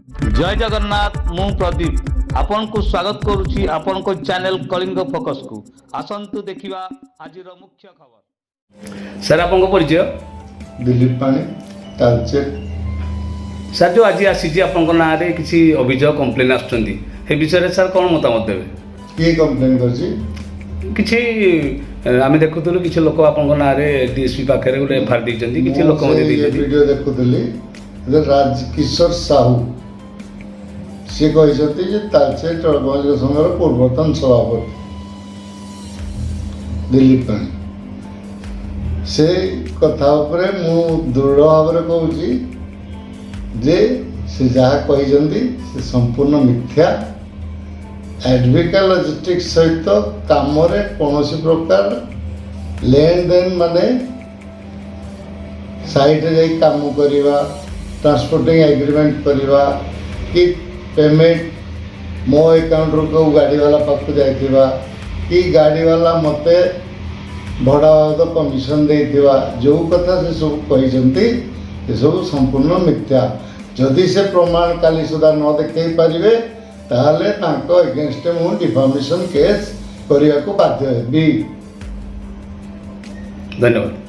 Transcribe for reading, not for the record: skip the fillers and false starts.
जय जगन्नाथ मु प्रदीप आपन को स्वागत करुछि आपन को चैनल कलिंग फोकस को आसंतु देखिबा आजिर मुख्य खबर। सर आपन को परिचय? दिलीप पाणी तालचेर। सर जो आज आसी आपन को ना रे किछि अभियोग कंप्लेन आछंती हे विषय रे सर कोन मतामत देबे? के कंप्लेन करछि? किछि आमे देखुतलु किछि लोक आपन को ना रे डीएसपी पाखरे गोटे एफआईआर दैछंती किछि लोक मध्ये दैछंती। वीडियो देखुतली राजकिशोर साहू से कहते जे तालचेर टळकमाझी संघर पूर्वतन सभापति दिलीप पाणी से कथा उपरे मु दृढ़ भाव में कहूँ जे से जहाँ कहते से संपूर्ण मिथ्या। एडविका लॉजिस्टिक्स सहित काम कौन प्रकार लेन देन माने साइट रे काम करवा ट्रांसपोर्टिंग एग्रीमेंट करवा कि पेमेंट मो अकाउंट रू को गाड़ी वाला पाख जाइथिबा कि गाड़ी वाला मते भड़ा बाबद कमिशन देइथिबा जो कथा से सब कहते ये सब संपूर्ण मिथ्या। जदि से प्रमाण काली सुधा न देखै पारिबे ताहले तांको अगेंस्ट मु डिफामेशन केस करने को बाध्य हेबी। धन्यवाद।